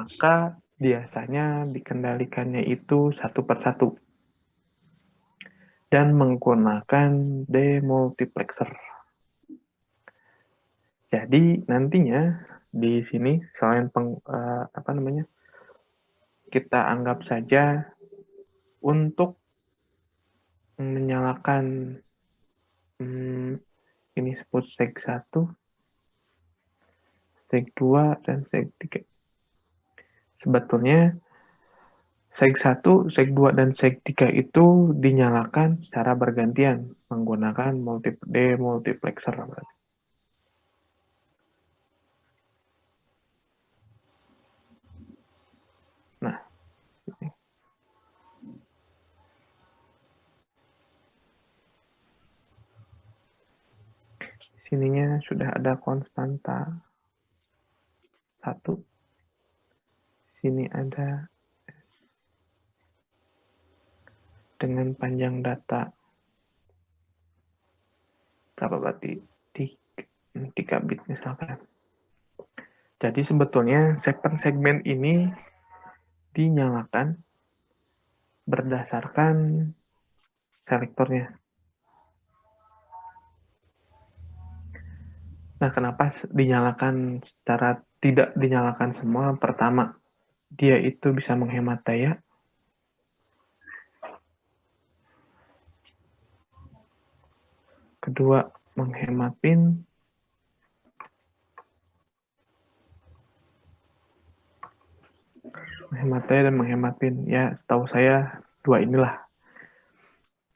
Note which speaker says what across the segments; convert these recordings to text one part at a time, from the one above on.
Speaker 1: maka biasanya dikendalikannya itu satu persatu dan menggunakan demultiplexer. Jadi nantinya di sini selain kita anggap saja untuk menyalakan ini sebut seg 1, seg 2, dan seg 3. Sebetulnya seg 1, seg 2, dan seg 3 itu dinyalakan secara bergantian menggunakan demultiplexer. Nah, sininya sudah ada konstanta 1. Sini ada dengan panjang data berapa berarti 3 bit misalkan. Jadi sebetulnya segmen ini dinyalakan berdasarkan selektornya. Nah, kenapa dinyalakan secara tidak dinyalakan semua? Pertama, dia itu bisa menghemat daya. Kedua, menghemat pin. Menghemat daya dan menghemat pin. Ya, setahu saya dua inilah.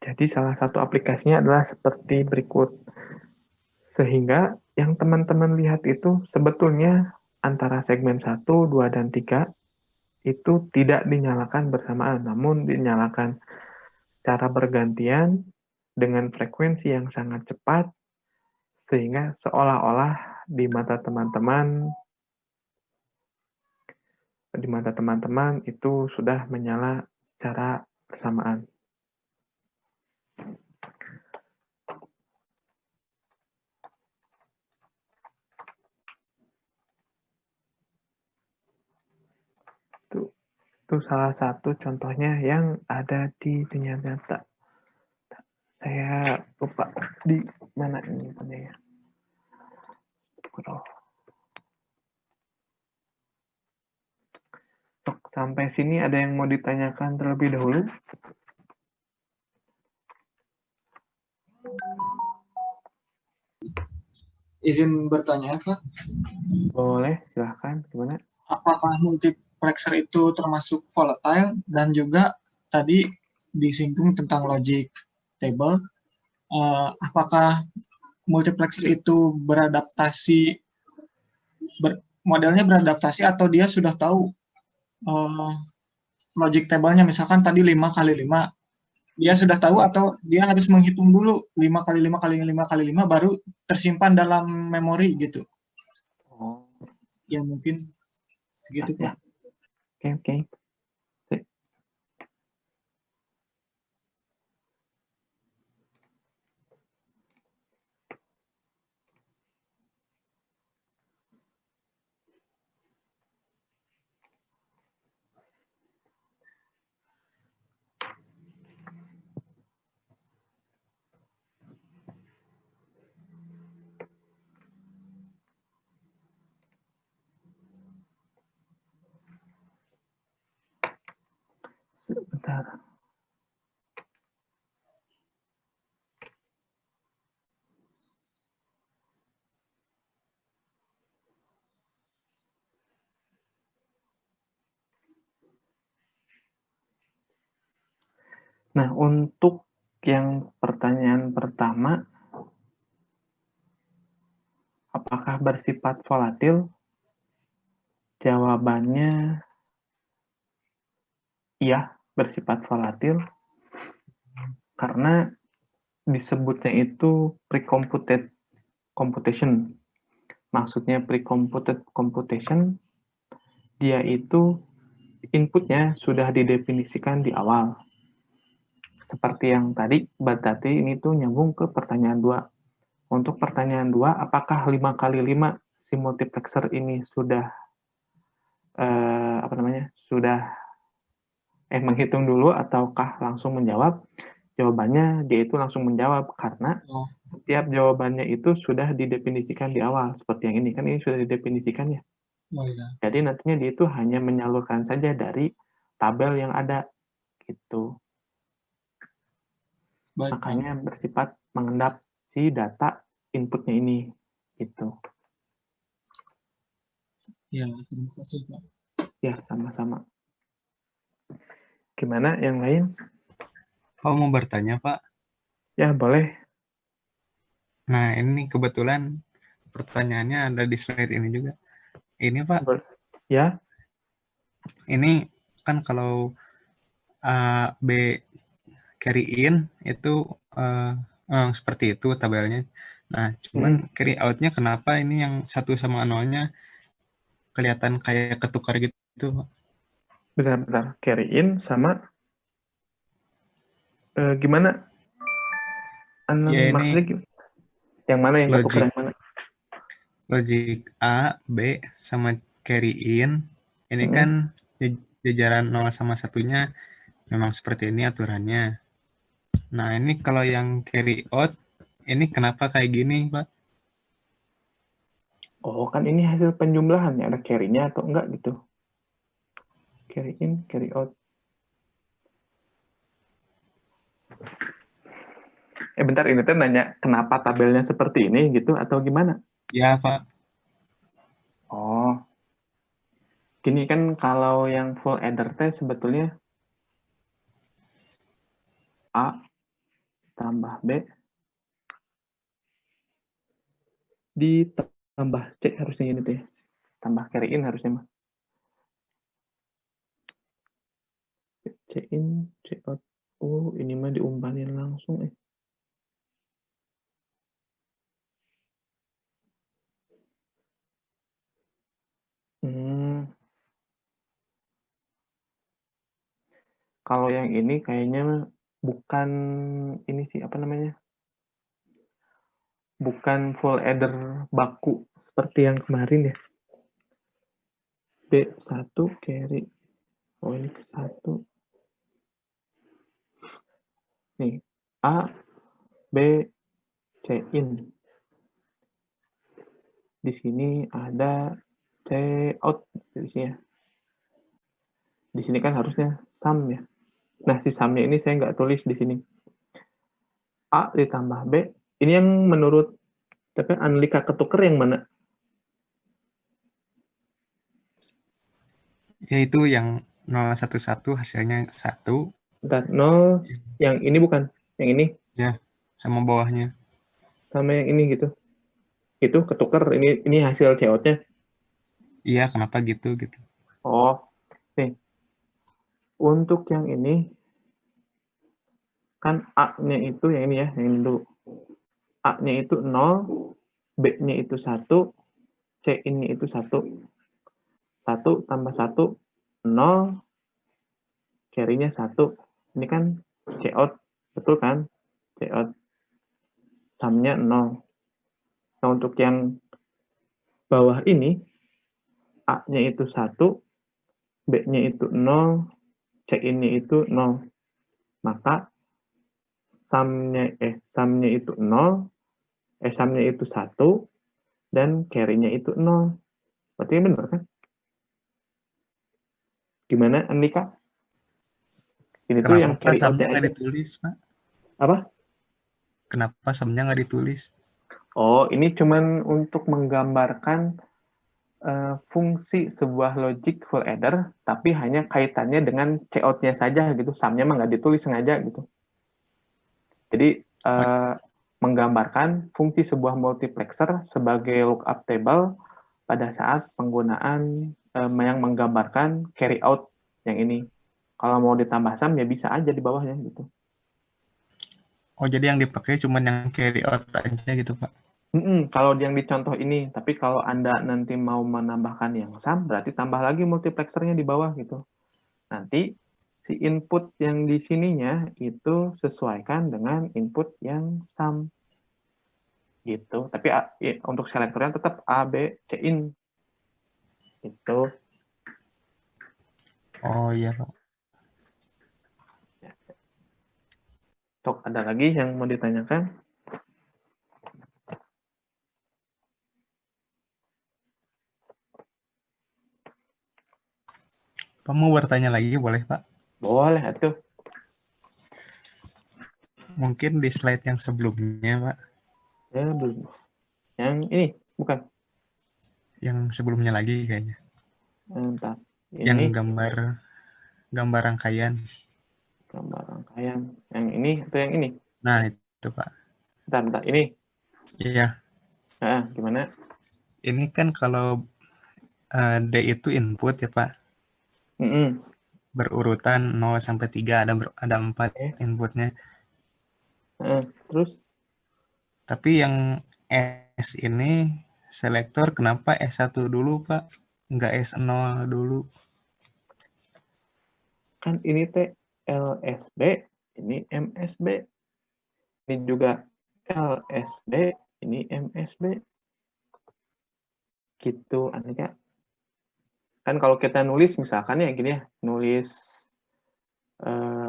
Speaker 1: Jadi salah satu aplikasinya adalah seperti berikut. Sehingga yang teman-teman lihat itu sebetulnya antara segmen 1, 2, dan 3 itu tidak dinyalakan bersamaan, namun dinyalakan secara bergantian dengan frekuensi yang sangat cepat, sehingga seolah-olah di mata teman-teman itu sudah menyala secara bersamaan. Itu salah satu contohnya yang ada di dunia nyata. Saya lupa di mana ini ya. Sampai sini ada yang mau ditanyakan terlebih dahulu?
Speaker 2: Izin bertanya, Pak.
Speaker 1: Boleh, silahkan. Gimana?
Speaker 2: Apakah multiplexer itu termasuk volatile? Dan juga tadi disinggung tentang logic table. Apakah multiplexer itu beradaptasi, modelnya beradaptasi atau dia sudah tahu logic table-nya, misalkan tadi 5x5, dia sudah tahu atau dia harus menghitung dulu 5x5x5x5 baru tersimpan dalam memori gitu?
Speaker 1: Oh.
Speaker 2: Ya mungkin segitu, Pak.
Speaker 1: Oke. Sebentar. Nah, untuk yang pertanyaan pertama, apakah bersifat volatil? Jawabannya iya, bersifat volatil. Karena disebutnya itu pre-computed computation. Maksudnya pre-computed computation, dia itu inputnya sudah didefinisikan di awal. Seperti yang tadi, berarti ini tuh nyambung ke pertanyaan 2. Untuk pertanyaan 2, apakah 5x5 si multiplexer ini sudah apa namanya, sudah menghitung dulu ataukah langsung menjawab? Jawabannya dia itu langsung menjawab karena
Speaker 2: Oh,
Speaker 1: setiap jawabannya itu sudah didefinisikan di awal. Seperti yang ini, kan ini sudah didefinisikan ya.
Speaker 2: oh ya.
Speaker 1: Jadi nantinya dia itu hanya menyalurkan saja dari tabel yang ada gitu.
Speaker 2: Baik, Pak.
Speaker 1: Makanya bersifat mengendap si data inputnya ini gitu.
Speaker 2: Ya, terima kasih, Pak.
Speaker 1: Ya, sama-sama. Gimana yang lain?
Speaker 3: Pak mau bertanya, Pak.
Speaker 1: Ya, boleh.
Speaker 3: Nah, ini kebetulan pertanyaannya ada di slide ini juga. Ini, Pak,
Speaker 1: Ya,
Speaker 3: ini kan kalau A, B carry in itu seperti itu tabelnya. Nah, cuman carry out-nya kenapa ini yang 1 sama 0-nya kelihatan kayak ketukar gitu, Pak?
Speaker 1: benar-benar carry in sama gimana?
Speaker 3: Ya
Speaker 1: Maksudnya
Speaker 3: ini
Speaker 1: yang mana yang ketukar
Speaker 3: logic
Speaker 1: yang mana?
Speaker 3: logic A, B sama carry in. Ini
Speaker 1: Mm-mm.
Speaker 3: kan jajaran 0 sama 1-nya memang seperti ini aturannya. Nah, ini kalau yang carry out, ini kenapa kayak gini, Pak?
Speaker 1: Oh, kan ini hasil penjumlahan ya, ada carry-nya atau enggak gitu. Carry in, carry out. Bentar, ini tuh nanya kenapa tabelnya seperti ini gitu atau gimana?
Speaker 3: Ya, Pak.
Speaker 1: Oh, gini kan kalau yang full adder teh sebetulnya A tambah B ditambah C harusnya ini tuh ya. Tambah carry in harusnya mah. C in, C out. Oh, ini mah diumpannya langsung . Kalau yang ini kayaknya bukan ini sih apa namanya? Bukan full adder baku seperti yang kemarin ya. B1 carry. Oh, ini ke 1. Nih, A, B, C in. Di sini ada C out di sini ya. Di sini kan harusnya sum ya. Nah, si sumnya ini saya nggak tulis di sini. A ditambah B. Ini yang menurut tapi analika ketuker yang mana?
Speaker 3: Yaitu yang 011 hasilnya 1.
Speaker 1: Bentar, 0. Yang ini bukan. Yang ini
Speaker 3: Ya, sama bawahnya.
Speaker 1: sama yang ini gitu. Itu ketuker. Ini hasil C out-nya.
Speaker 3: Iya, kenapa gitu gitu.
Speaker 1: Oh, nih. Untuk yang ini kan A-nya itu yang ini ya, yang ini dulu. A-nya itu 0, B-nya itu 1, C ini itu 1. 1 tambah 1, 0, carry-nya 1. Ini kan C out, betul kan? C out. Sum-nya 0. Nah, untuk yang bawah ini, A-nya itu 1, B-nya itu 0, C ini itu 0. Maka sum-nya itu 0, sum-nya itu 1, dan carry-nya itu 0. Berarti benar kan? Gimana, Andika? Ini tuh
Speaker 3: Kenapa
Speaker 1: yang
Speaker 3: Pak
Speaker 1: carry
Speaker 3: sumnya
Speaker 1: out-nya
Speaker 3: nggak
Speaker 1: aja.
Speaker 3: ditulis, Pak?
Speaker 1: Apa?
Speaker 3: Kenapa sumnya nggak ditulis?
Speaker 1: Oh, ini cuman untuk menggambarkan fungsi sebuah logic full adder, tapi hanya kaitannya dengan cout-nya saja gitu. Sum-nya mah nggak ditulis sengaja gitu. Jadi
Speaker 3: Oh,
Speaker 1: menggambarkan fungsi sebuah multiplexer sebagai lookup table pada saat penggunaan yang menggambarkan carry out yang ini. Kalau mau ditambah sum ya bisa aja di bawahnya gitu.
Speaker 3: oh, jadi yang dipakai cuma yang carry out aja gitu, Pak?
Speaker 1: Kalau yang di contoh ini, tapi kalau Anda nanti mau menambahkan yang sum, berarti tambah lagi multiplexernya di bawah gitu. Nanti si input yang di sininya itu sesuaikan dengan input yang sum gitu. Tapi untuk selektornya tetap A, B, C in gitu.
Speaker 3: Oh iya Pak.
Speaker 1: Sok, ada lagi yang mau ditanyakan?
Speaker 3: Pak mau bertanya lagi boleh Pak?
Speaker 1: Boleh, atuh.
Speaker 3: Mungkin di slide yang sebelumnya Pak.
Speaker 1: Ya, belum. Yang ini, bukan.
Speaker 3: Yang sebelumnya lagi kayaknya.
Speaker 1: Entar.
Speaker 3: Yang
Speaker 1: Ini
Speaker 3: gambar rangkaian.
Speaker 1: gambar rangkaian. Yang ini atau yang ini?
Speaker 3: Nah itu Pak.
Speaker 1: Bentar. Ini.
Speaker 3: Iya.
Speaker 1: Nah, gimana?
Speaker 3: Ini kan kalau D itu input ya Pak.
Speaker 1: Mm-mm.
Speaker 3: Berurutan 0 sampai 3 ada 4
Speaker 1: Oke.
Speaker 3: inputnya.
Speaker 1: Terus,
Speaker 3: Tapi yang S ini selektor kenapa S1 dulu Pak? Enggak S0 dulu.
Speaker 1: kan ini teh LSB, ini MSB. Ini juga LSB, ini MSB. Gitu, Anika. Kan kalau kita nulis, misalkan ya gini ya, nulis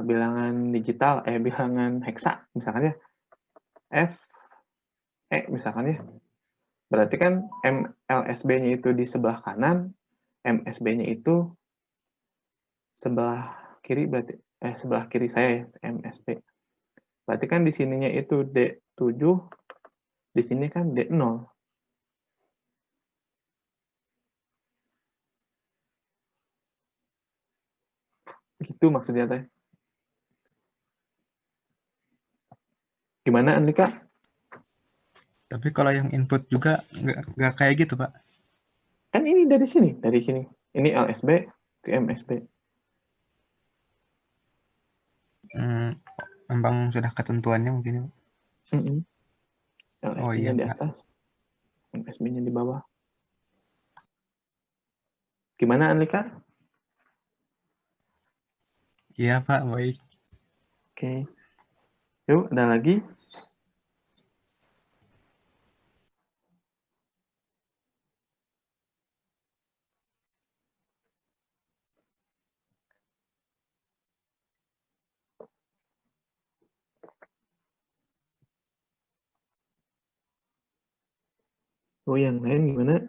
Speaker 1: bilangan digital, bilangan heksa, misalkan ya, F, misalkan ya. Berarti kan LSB-nya itu di sebelah kanan, MSB-nya itu sebelah kiri, berarti sebelah kiri saya ya, MSB. Berarti kan di sininya itu D7, di sini kan D0. Gitu maksudnya teh. Gimana Andika?
Speaker 3: Tapi kalau yang input juga nggak kayak gitu Pak.
Speaker 1: Kan ini dari sini. Ini LSB ke MSB.
Speaker 3: Memang sudah ketentuannya mungkin. Oh
Speaker 1: LSB-nya
Speaker 3: iya
Speaker 1: di
Speaker 3: Pak.
Speaker 1: atas, MSB-nya di bawah. Gimana Andika?
Speaker 3: Iya Pak, baik.
Speaker 1: Oke. Yuk, ada lagi? Oh, yang lain gimana?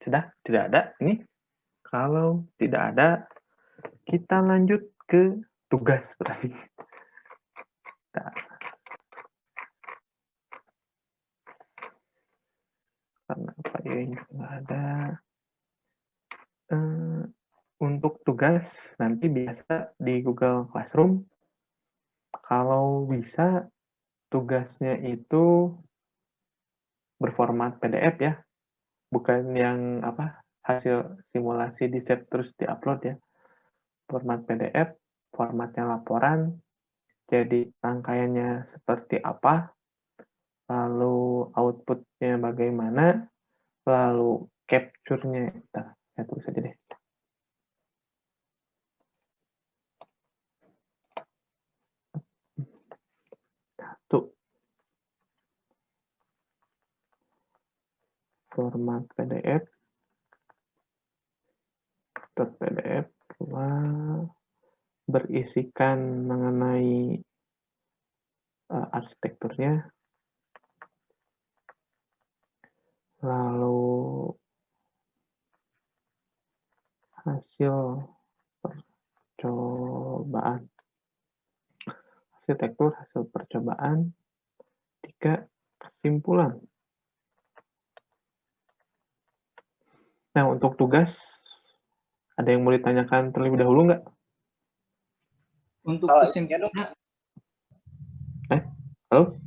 Speaker 1: Sudah? Tidak ada? Ini? Kalau tidak ada, kita lanjut ke tugas berarti. Nah, karena apa ya ini nggak ada. Untuk tugas nanti biasa di Google Classroom, kalau bisa tugasnya itu berformat PDF ya, bukan yang apa hasil simulasi di save terus diupload ya. Format PDF, formatnya laporan, jadi rangkaiannya seperti apa, lalu outputnya bagaimana, lalu capture-nya, saya tulis aja deh. Tuh, format PDF, .pdf, berisikan mengenai arsitekturnya, lalu hasil percobaan, arsitektur hasil percobaan, 3 kesimpulan. Nah, untuk tugas, ada yang mau ditanyakan terlebih dahulu nggak?
Speaker 2: Untuk kesimpulannya,
Speaker 1: Halo?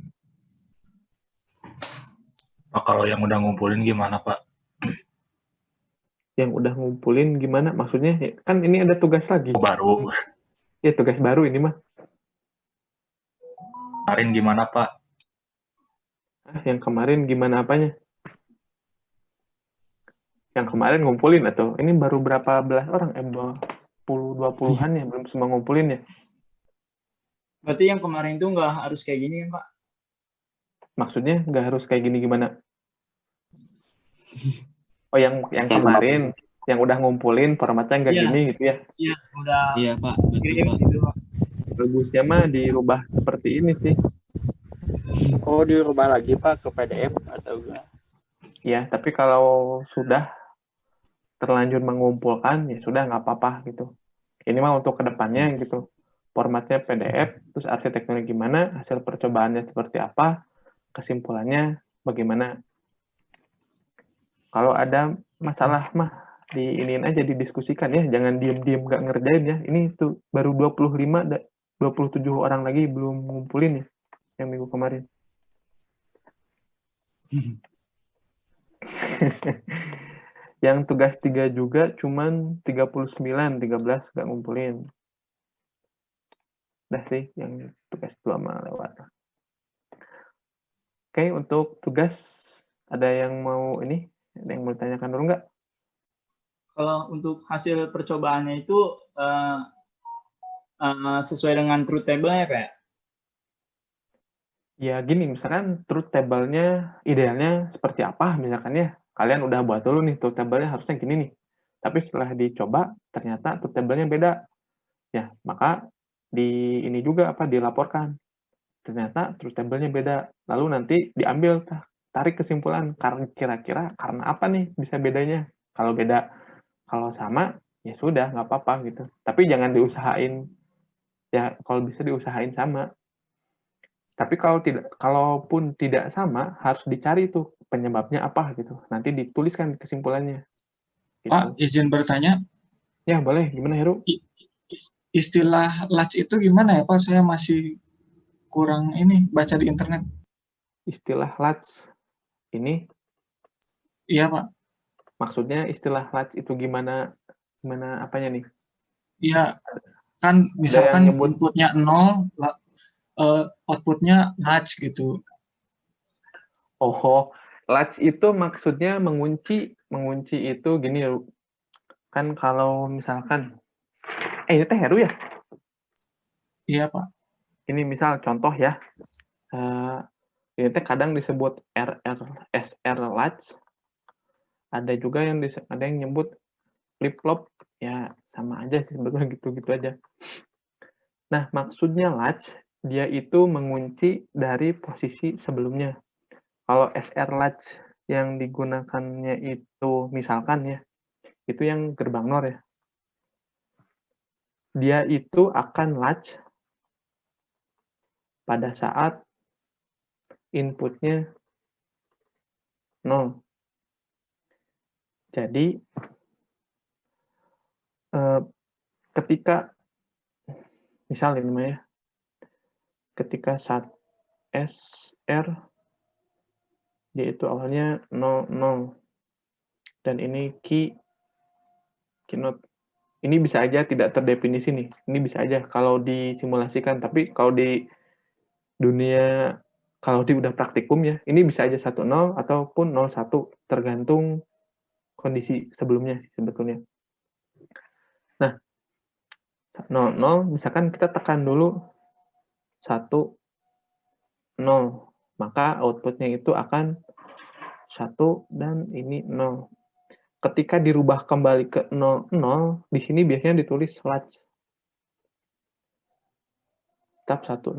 Speaker 4: Pak, kalau yang udah ngumpulin gimana, Pak?
Speaker 1: Yang udah ngumpulin gimana? Maksudnya, kan ini ada tugas lagi.
Speaker 4: Oh, baru.
Speaker 1: Ya, tugas baru ini mah.
Speaker 4: Kemarin gimana, Pak?
Speaker 1: Yang kemarin gimana apanya? Yang kemarin ngumpulin atau ini baru berapa belas orang? 20-an ya, belum semua ngumpulin ya.
Speaker 5: Berarti yang kemarin itu nggak harus kayak gini kan, Pak?
Speaker 1: Maksudnya nggak harus kayak gini gimana? Oh, yang kemarin, yang udah ngumpulin formatnya nggak
Speaker 5: Iya.
Speaker 1: gini gitu ya.
Speaker 5: Iya, udah
Speaker 6: Iya Pak, betul
Speaker 5: kirim
Speaker 6: Pak.
Speaker 5: gitu, Pak.
Speaker 1: Bagusnya mah dirubah seperti ini sih.
Speaker 7: Oh, dirubah lagi Pak ke PDF atau enggak?
Speaker 1: Ya, tapi kalau sudah terlanjur mengumpulkan, ya sudah nggak apa-apa gitu. Ini mah untuk kedepannya gitu. Formatnya PDF, terus arsitekturnya gimana, hasil percobaannya seperti apa, kesimpulannya bagaimana. Kalau ada masalah mah diiniin aja, didiskusikan ya, jangan diem-diem nggak ngerjain ya. Ini tuh baru 27 orang lagi belum ngumpulin ya, yang minggu kemarin. Yang tugas 3 juga cuman 39, 13 nggak ngumpulin. Udah sih, yang tugas 2 mah lewat. Oke, untuk tugas, ada yang mau ini? Ada yang mau ditanyakan dulu nggak?
Speaker 5: Kalau untuk hasil percobaannya itu sesuai dengan truth table-nya kayak?
Speaker 1: Ya gini, misalkan truth table-nya idealnya seperti apa, misalkan ya. Kalian udah buat dulu nih, truth table-nya harusnya gini nih. Tapi setelah dicoba, ternyata truth table-nya beda. Ya, maka ini juga dilaporkan. Ternyata truth table-nya beda. Lalu nanti diambil, tarik kesimpulan, kira-kira karena apa nih bisa bedanya. Kalau beda, kalau sama, ya sudah, nggak apa-apa gitu. Tapi jangan diusahain, ya kalau bisa diusahain sama. Tapi kalaupun tidak sama, harus dicari tuh penyebabnya apa gitu. Nanti dituliskan kesimpulannya. Gitu.
Speaker 2: Pak, izin bertanya.
Speaker 1: Ya, boleh. Gimana, Heru?
Speaker 2: Istilah latch itu gimana ya, Pak? Saya masih kurang ini baca di internet.
Speaker 1: Istilah latch ini?
Speaker 2: Iya, Pak.
Speaker 1: Maksudnya istilah latch itu gimana apanya nih?
Speaker 2: Iya, kan misalkan inputnya 0, outputnya latch gitu.
Speaker 1: Oh, latch itu maksudnya mengunci. Mengunci itu gini, kan kalau misalkan, ini teh Heru ya?
Speaker 2: Iya, Pak.
Speaker 1: Ini misal contoh ya, ini teh kadang disebut SR latch, ada juga yang nyebut flip-flop, ya sama aja sih sebetulnya, gitu-gitu aja. Nah, maksudnya latch, dia itu mengunci dari posisi sebelumnya. Kalau SR latch yang digunakannya itu, misalkan ya, itu yang gerbang NOR ya, dia itu akan latch pada saat inputnya 0. Jadi, ketika, misalnya namanya, ketika saat SR, dia itu awalnya 00, dan ini keynote. Ini bisa aja tidak terdefinisi nih, ini bisa aja kalau disimulasikan, tapi kalau di dunia, kalau udah praktikum ya, ini bisa aja 10 ataupun 01, tergantung kondisi sebelumnya sebetulnya. Nah, 00, misalkan kita tekan dulu 1, 0, maka outputnya itu akan 1 dan ini 0. Ketika dirubah kembali ke 00, di sini biasanya ditulis latch. Tab 10.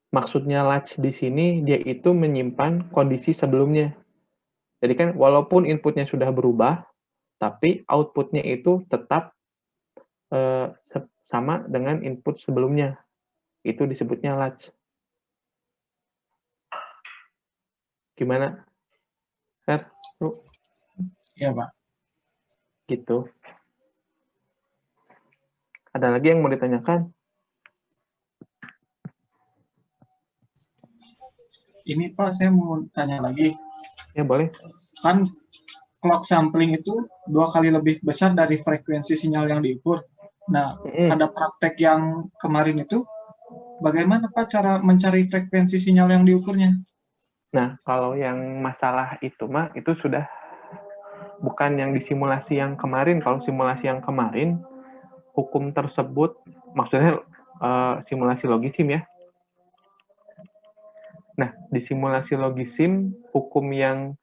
Speaker 1: Maksudnya latch di sini, dia itu menyimpan kondisi sebelumnya. Jadi kan walaupun inputnya sudah berubah, tapi outputnya itu tetap sama dengan input sebelumnya. Itu disebutnya latch. Gimana?
Speaker 2: Iya, Pak.
Speaker 1: Gitu. Ada lagi yang mau ditanyakan?
Speaker 2: Ini Pak, saya mau tanya lagi.
Speaker 1: Ya, boleh.
Speaker 2: Kan clock sampling itu 2 kali lebih besar dari frekuensi sinyal yang diukur. Nah, ada praktek yang kemarin itu, bagaimana Pak cara mencari frekuensi sinyal yang diukurnya?
Speaker 1: Nah, kalau yang masalah itu mah, itu sudah bukan yang di simulasi yang kemarin. Kalau simulasi yang kemarin, hukum tersebut, maksudnya simulasi logisim ya. Nah, di simulasi logisim, hukum yang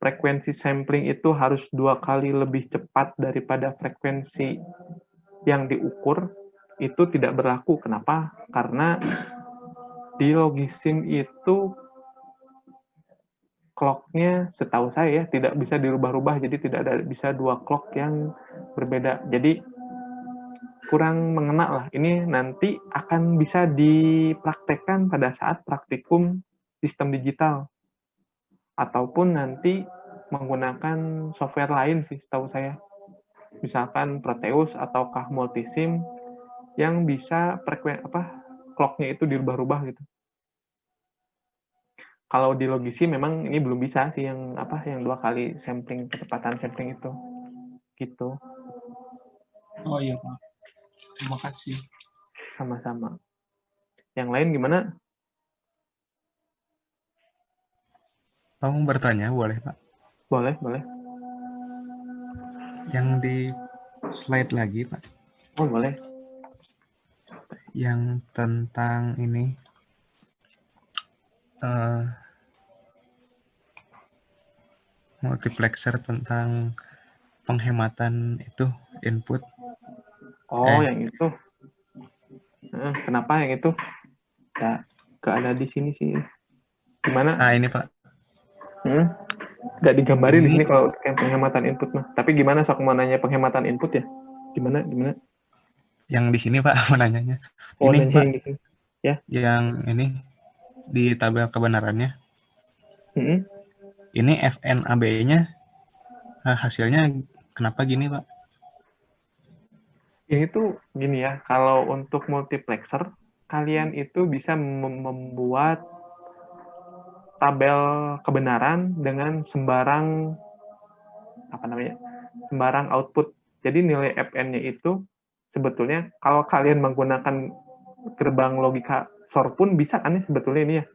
Speaker 1: frekuensi sampling itu harus 2 kali lebih cepat daripada frekuensi yang diukur, itu tidak berlaku. Kenapa? Karena di logisim itu clock-nya setahu saya ya tidak bisa dirubah-rubah, jadi tidak ada bisa 2 clock yang berbeda. Jadi kurang mengena lah. Ini nanti akan bisa dipraktekkan pada saat praktikum sistem digital. Ataupun nanti menggunakan software lain sih setahu saya. Misalkan Proteus ataukah Multisim yang bisa clock-nya itu dirubah-rubah gitu. Kalau di Logisim memang ini belum bisa sih yang 2 kali sampling, kecepatan sampling itu. Gitu.
Speaker 2: Oh iya, Pak. Terima kasih.
Speaker 1: Sama-sama. Yang lain gimana?
Speaker 3: Kamu bertanya boleh, Pak?
Speaker 1: Boleh, boleh.
Speaker 3: Yang di slide lagi, Pak.
Speaker 1: Oh, boleh.
Speaker 3: Yang tentang ini multiplexer tentang penghematan itu input.
Speaker 1: Oh, yang itu. Kenapa yang itu? Nggak ada di sini sih. Gimana?
Speaker 3: Ini Pak.
Speaker 1: Nggak digambarin di sini kalau penghematan input mah. Tapi gimana sok mau nanya penghematan input ya? Gimana?
Speaker 3: Yang di sini Pak menanyanya.
Speaker 1: Oh,
Speaker 3: ini Pak.
Speaker 1: Gitu. Ya.
Speaker 3: Yang ini di tabel kebenarannya. Ini FNAB-nya hasilnya kenapa gini Pak?
Speaker 1: Ini tuh gini ya, kalau untuk multiplexer, kalian itu bisa membuat tabel kebenaran dengan sembarang sembarang output. Jadi nilai Fn-nya itu sebetulnya kalau kalian menggunakan gerbang logika SOR pun bisa kan ya sebetulnya ini ya.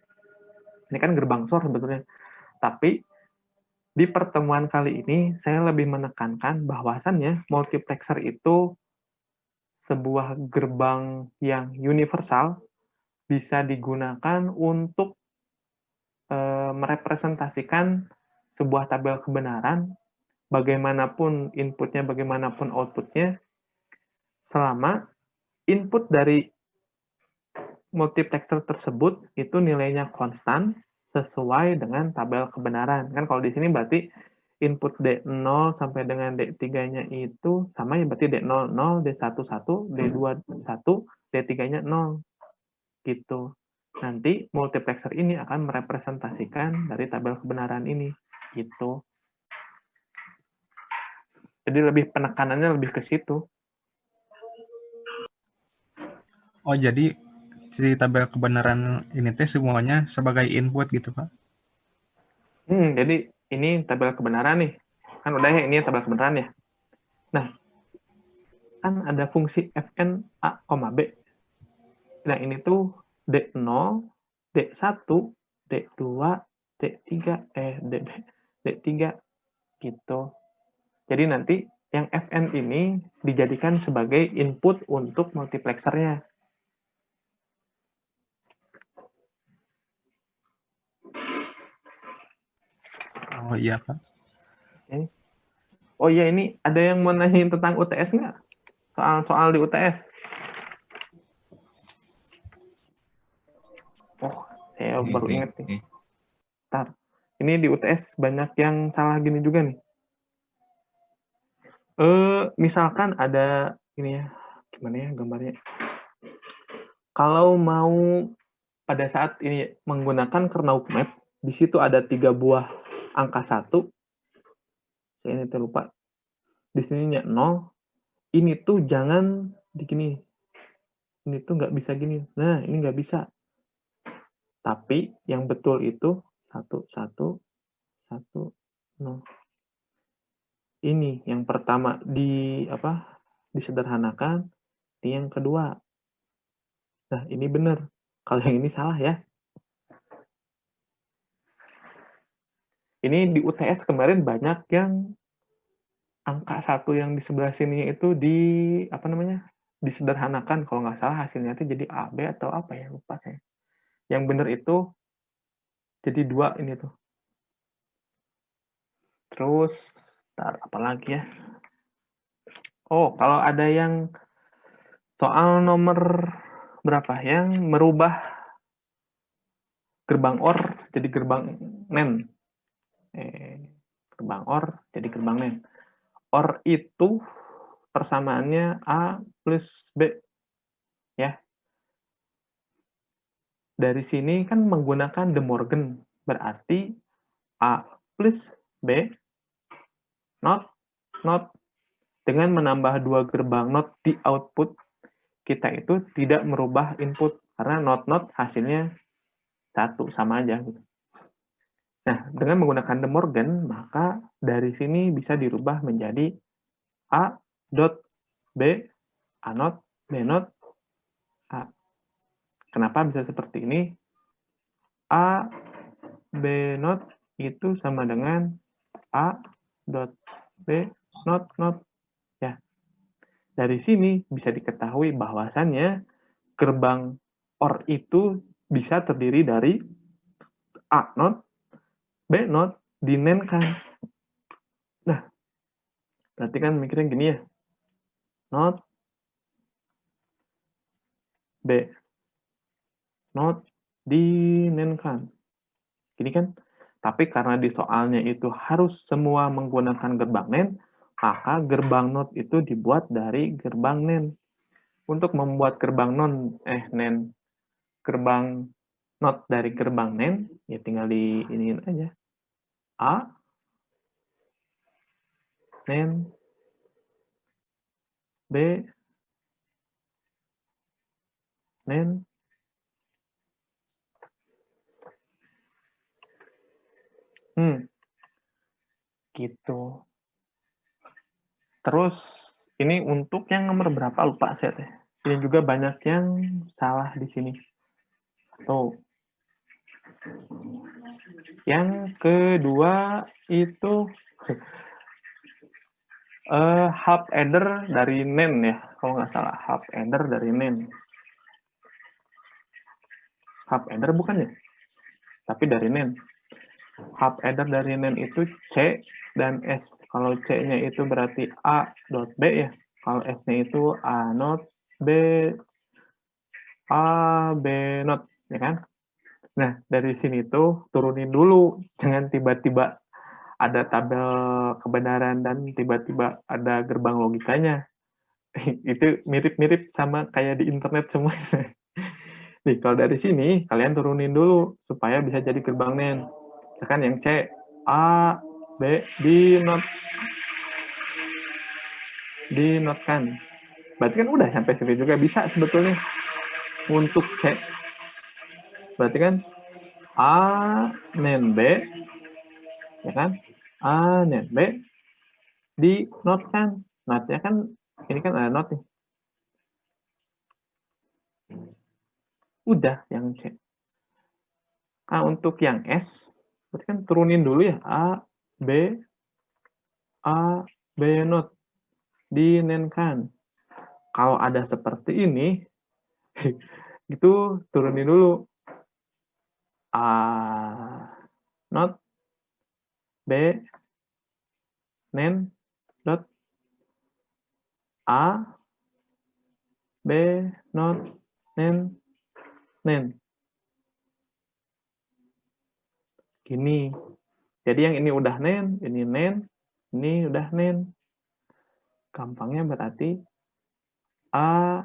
Speaker 1: Ini kan gerbang SOR sebetulnya. Tapi di pertemuan kali ini saya lebih menekankan bahwasannya multiplexer itu sebuah gerbang yang universal, bisa digunakan untuk merepresentasikan sebuah tabel kebenaran, bagaimanapun inputnya, bagaimanapun outputnya, selama input dari multiplexer tersebut itu nilainya konstan sesuai dengan tabel kebenaran. Kan kalau di sini berarti input D0 sampai dengan D3-nya itu sama ya, berarti D0, 0, D1, 1, D2, 1, D3-nya 0. Gitu. Nanti multiplexer ini akan merepresentasikan dari tabel kebenaran ini. Gitu. Jadi lebih penekanannya lebih ke situ.
Speaker 3: Oh, jadi si tabel kebenaran ini teh semuanya sebagai input gitu, Pak?
Speaker 1: Jadi ini tabel kebenaran nih. Kan udah ya, ini tabel kebenaran ya. Nah, kan ada fungsi Fn A, B. Nah, ini tuh D0, D1, D2, D3, D3 gitu. Jadi nanti yang Fn ini dijadikan sebagai input untuk multiplexernya.
Speaker 3: Oh iya, Pak.
Speaker 1: Okay. Oh iya, ini ada yang mau nanyain tentang UTS nggak? Soal di UTS. Oh, saya baru ingat nih. Ntar. Ini di UTS banyak yang salah gini juga nih. Misalkan ada ini ya, gimana ya gambarnya? Kalau mau pada saat ini menggunakan Kernauk Map, di situ ada 3 buah angka 1. Saya ini terlupa. Di sininya 0. Ini tuh jangan di gini. Ini tuh nggak bisa gini. Nah, ini nggak bisa. Tapi yang betul itu 1, 1, 1, 0. Ini yang pertama disederhanakan, ini yang kedua. Nah, ini benar. Kalau yang ini salah ya. Ini di UTS kemarin banyak yang angka 1 yang di sebelah sini itu disederhanakan, kalau nggak salah hasilnya itu jadi AB atau apa ya, lupa saya. Yang benar itu jadi 2 ini tuh. Terus, apa lagi ya? Oh, kalau ada yang soal nomor berapa? Yang merubah gerbang OR jadi gerbang NAND. Gerbang OR jadi gerbang NAND. OR itu persamaannya A plus B. Ya. Dari sini kan menggunakan De Morgan. Berarti A plus B not dengan menambah 2 gerbang not di output, kita itu tidak merubah input karena not hasilnya 1 sama aja gitu. Nah, dengan menggunakan De Morgan, maka dari sini bisa dirubah menjadi A dot B, A not, B not, A. Kenapa bisa seperti ini? A, B not itu sama dengan A dot B not. Ya. Dari sini bisa diketahui bahwasannya gerbang OR itu bisa terdiri dari A not, B not, di NAND kan. Nah, berarti kan mikirnya gini ya. Not, B, not, di NAND kan. Gini kan. Tapi karena di soalnya itu harus semua menggunakan gerbang NAND, maka gerbang not itu dibuat dari gerbang NAND. Untuk membuat gerbang NAND, gerbang not dari gerbang NAND, ya tinggal di iniin aja. A, NAND, B, NAND, gitu. Terus ini untuk yang nomor berapa lupa saya teh. Ini juga banyak yang salah di sini. Tuh. Yang kedua itu hub header dari NAND ya, kalau nggak salah hub header dari NAND. Hub header bukan ya? Tapi dari NAND. Hub header dari NAND itu C dan S. Kalau C-nya itu berarti A dot B ya. Kalau S-nya itu A not B, A B not, ya kan? Nah, dari sini tuh turunin dulu. Jangan tiba-tiba ada tabel kebenaran dan tiba-tiba ada gerbang logikanya. Itu mirip-mirip sama kayak di internet semuanya. Nih, kalau dari sini, kalian turunin dulu supaya bisa jadi gerbang NAND. Misalkan yang C, A, B, di not kan. Berarti kan udah sampai sini juga bisa sebetulnya. Untuk C, berarti kan A, NAND B, ya kan? A, NAND B, di not kan. Not-nya kan, ini kan ada not nih. Udah yang C. Nah, untuk yang S, berarti kan turunin dulu ya. A, B not. Di NAND kan. Kalau ada seperti ini, itu turunin dulu. A not, B, NAND, dot, A, B, not, NAND. Gini. Jadi yang ini udah NAND, ini NAND, ini udah NAND. Gampangnya berarti A,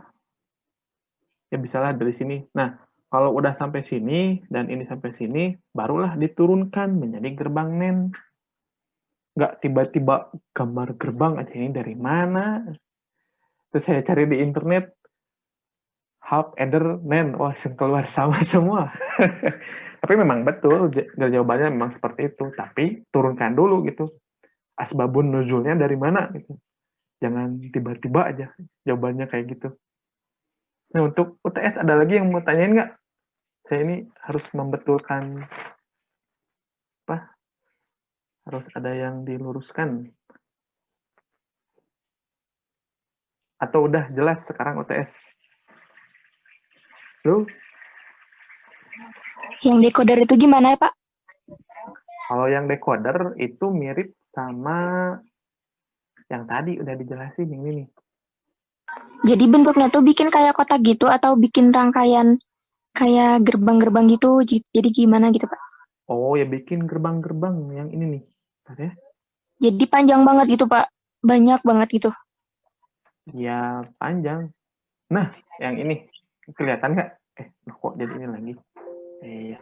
Speaker 1: ya bisalah dari sini. Nah, kalau udah sampai sini, dan ini sampai sini, barulah diturunkan menjadi gerbang NAND. Nggak tiba-tiba gambar gerbang aja, ini dari mana? Terus saya cari di internet, hub header NAND, wah keluar sama semua. Tapi memang betul, jawabannya memang seperti itu. Tapi turunkan dulu gitu. Asbabun nuzulnya dari mana gitu. Jangan tiba-tiba aja jawabannya kayak gitu. Nah, untuk UTS ada lagi yang mau tanyain nggak? Saya ini harus membetulkan apa? Harus ada yang diluruskan. Atau udah jelas sekarang UTS? Bro,
Speaker 6: Yang decoder itu gimana ya, Pak?
Speaker 1: kalau yang decoder itu mirip sama yang tadi udah dijelasin yang ini.
Speaker 6: Jadi bentuknya tuh bikin kayak kotak gitu atau bikin rangkaian kayak gerbang-gerbang gitu. Jadi gimana gitu, Pak?
Speaker 1: Oh, ya bikin gerbang-gerbang yang ini nih. Bentar ya.
Speaker 6: Jadi panjang banget gitu, Pak. Banyak banget gitu.
Speaker 1: Ya, panjang. Nah, yang ini kelihatan nggak? Kok jadi ini lagi? Iya.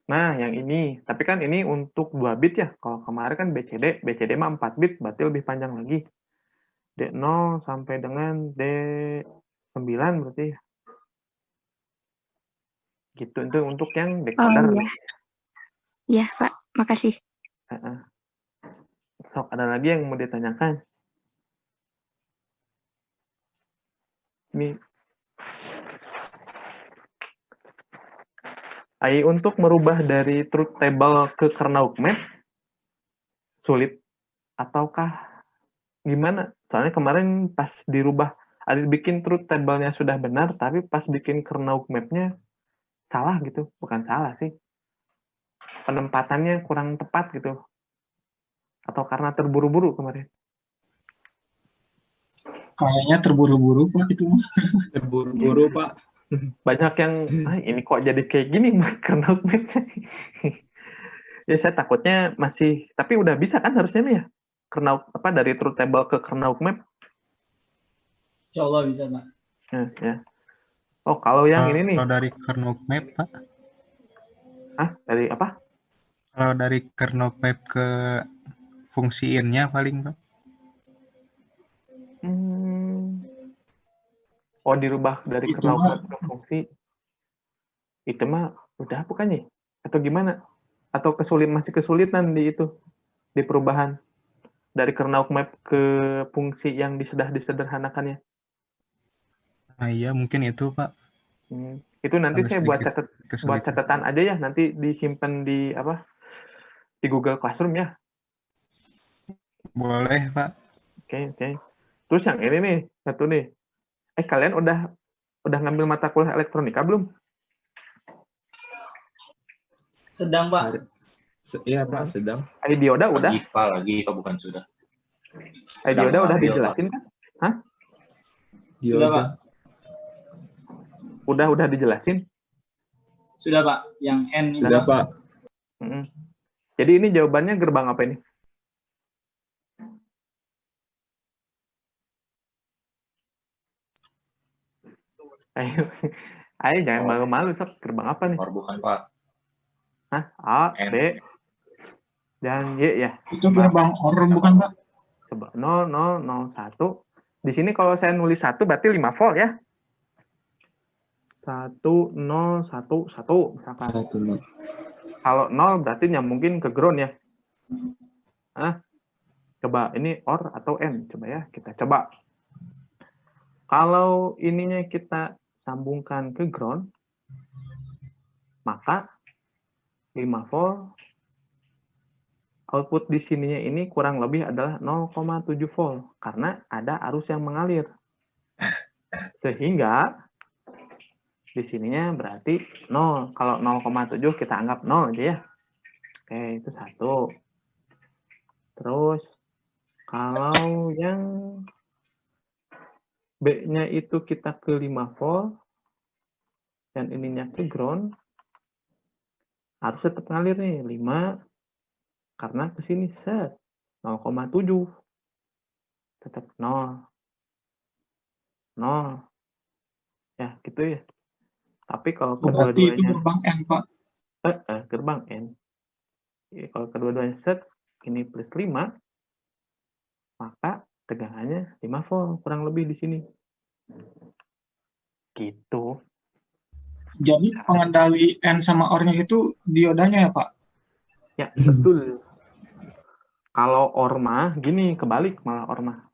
Speaker 1: Nah, yang ini. Tapi kan ini untuk 2 bit ya. Kalau kemarin kan BCD mah 4 bit, berarti lebih panjang lagi. D0 sampai dengan D9 berarti ya. Gitu, itu untuk yang
Speaker 6: Oh
Speaker 1: decoder.
Speaker 6: iya. Iya, Pak. Makasih.
Speaker 1: Sok, ada lagi yang mau ditanyakan? Ini untuk merubah dari truth table ke Karnaug map sulit ataukah gimana? Soalnya kemarin pas dirubah, ada bikin truth table-nya sudah benar, tapi pas bikin Karnaug map-nya salah gitu. Bukan salah sih. Penempatannya kurang tepat gitu. Atau karena terburu-buru kemarin?
Speaker 2: Kayaknya terburu-buru Pak itu.
Speaker 7: Terburu-buru, Pak.
Speaker 1: Banyak yang, ini kok jadi kayak gini Karnaug map-nya. Ya saya takutnya masih, tapi udah bisa kan harusnya nih ya? Karnaug dari truth table ke Karnaug map?
Speaker 5: Insya Allah bisa, Pak.
Speaker 1: Ya. Oh, kalau yang ini nih.
Speaker 3: Kalau dari kernel map, Pak?
Speaker 1: Dari apa?
Speaker 3: Kalau dari kernel map ke fungsi in-nya paling, Pak.
Speaker 1: Oh, dirubah dari kernel map ke fungsi. Itu mah udah bukan ya? Atau gimana? Atau masih kesulitan di itu, di perubahan dari kernel map ke fungsi yang sudah disederhanakannya?
Speaker 3: Nah iya, mungkin itu, Pak.
Speaker 1: Itu nanti
Speaker 3: Agak
Speaker 1: saya
Speaker 3: sedikit
Speaker 1: buat catatan aja ya, nanti disimpan di di Google Classroom ya.
Speaker 3: Boleh, Pak.
Speaker 1: Oke. Terus yang ini nih, satu nih. Kalian udah ngambil mata kuliah elektronika belum?
Speaker 5: Sedang, Pak.
Speaker 7: Iya, Pak, sedang.
Speaker 1: Dioda udah?
Speaker 4: Lagi, Pak, bukan sudah.
Speaker 1: Dioda udah dijelasin kan? Hah?
Speaker 5: Sudah, Pak.
Speaker 1: Udah dijelasin?
Speaker 5: Sudah, Pak. Yang N.
Speaker 7: Sudah, Pak.
Speaker 1: Jadi ini jawabannya gerbang apa ini? Ayo jangan malu-malu, Sob. Gerbang apa nih?
Speaker 4: Bukan, Pak.
Speaker 1: A, B, dan Y ya?
Speaker 2: Itu gerbang OR bukan, Pak?
Speaker 1: Coba 0001. Di sini kalau saya nulis 1 berarti 5 volt ya? 1011 misalkan. Kalau 0 berarti nyambungin ke ground ya? Coba ini OR atau N? Coba ya, kita coba. Kalau ininya kita sambungkan ke ground, maka 5 volt output di sininya ini kurang lebih adalah 0,7 volt karena ada arus yang mengalir. Sehingga di sininya berarti 0. Kalau 0,7 kita anggap 0 aja ya. Oke, itu 1. Terus kalau yang B-nya itu kita ke 5 volt dan ininya ke ground, harus tetap ngalir nih 5 karena ke sini set 0,7 tetap 0 ya gitu ya. Tapi kalau
Speaker 2: berarti itu
Speaker 1: kedua-duanya
Speaker 2: gerbang N, Pak.
Speaker 1: Gerbang N. Kalau kedua-duanya set ini plus 5, maka tegangannya 5 volt kurang lebih di sini. Gitu.
Speaker 2: Jadi pengendali N sama OR-nya itu diodanya ya, Pak?
Speaker 1: Ya, betul. Kalau OR mah gini, kebalik malah OR mah.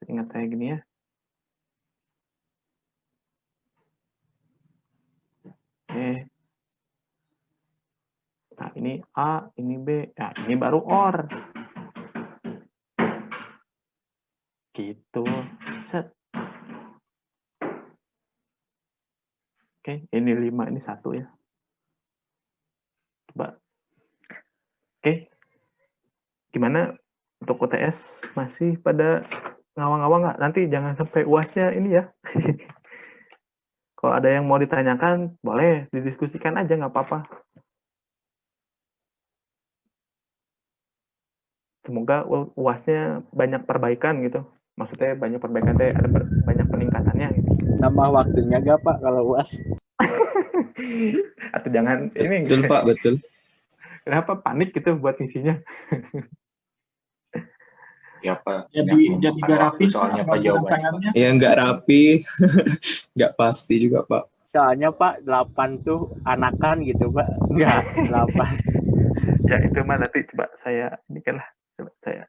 Speaker 1: Ingat saya gini ya. Nah, ini A, ini B. Nah, ini baru OR. Gitu. Set. Oke, ini 5, ini 1 ya. Coba. Oke. Gimana untuk UTS? Masih pada ngawang-ngawang nggak? Nanti jangan sampai UASnya ini ya. Kalau ada yang mau ditanyakan, boleh didiskusikan aja, nggak apa-apa. Semoga UASnya banyak perbaikan gitu. Maksudnya banyak perbaikan, ada banyak peningkatannya gitu.
Speaker 7: Nambah waktunya gak Pak kalau UAS?
Speaker 1: Atau jangan ini.
Speaker 8: Betul Pak, betul.
Speaker 1: Kenapa panik gitu buat isinya?
Speaker 4: Ya Pak.
Speaker 2: Jadi
Speaker 4: Ya,
Speaker 2: gak rapi
Speaker 4: soalnya
Speaker 2: Pak
Speaker 4: Pak jawabannya.
Speaker 2: jawabannya.
Speaker 8: Ya nggak rapi, nggak pasti juga Pak.
Speaker 7: Soalnya Pak 8 tuh anakan gitu Pak. Enggak, 8.
Speaker 1: Ya itu mah nanti coba saya bikinlah, coba saya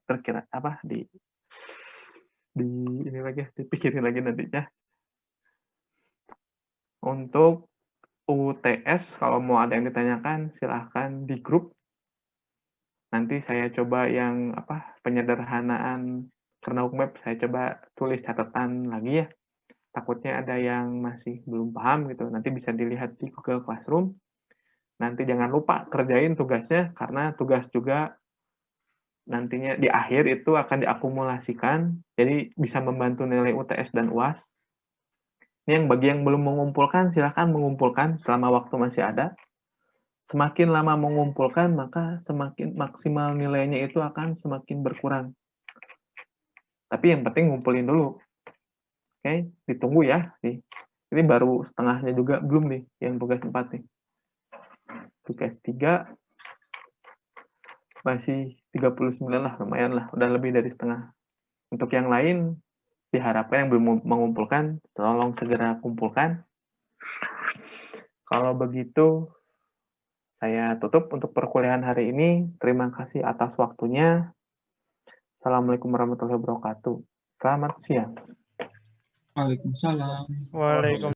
Speaker 1: perkira apa di ini lagi, dipikirin lagi nantinya. Untuk UTS kalau mau ada yang ditanyakan silahkan di grup. Nanti saya coba yang penyederhanaan kernel web, saya coba tulis catatan lagi ya. Takutnya ada yang masih belum paham gitu. Nanti bisa dilihat di Google Classroom. Nanti jangan lupa kerjain tugasnya, karena tugas juga nantinya di akhir itu akan diakumulasikan. Jadi bisa membantu nilai UTS dan UAS. Ini yang bagi yang belum mengumpulkan, silahkan mengumpulkan selama waktu masih ada. Semakin lama mengumpulkan, maka semakin maksimal nilainya itu akan semakin berkurang. Tapi yang penting ngumpulin dulu. Oke, ditunggu ya. Nih. Ini baru setengahnya juga, belum nih, yang tugas 4 nih. Tugas 3, masih 39 lah, lumayan lah, udah lebih dari setengah. Untuk yang lain, diharapkan yang belum mengumpulkan, tolong segera kumpulkan. Kalau begitu, saya tutup untuk perkuliahan hari ini. Terima kasih atas waktunya. Assalamualaikum warahmatullahi wabarakatuh. Selamat siang.
Speaker 2: Waalaikumsalam.
Speaker 5: Waalaikumsalam.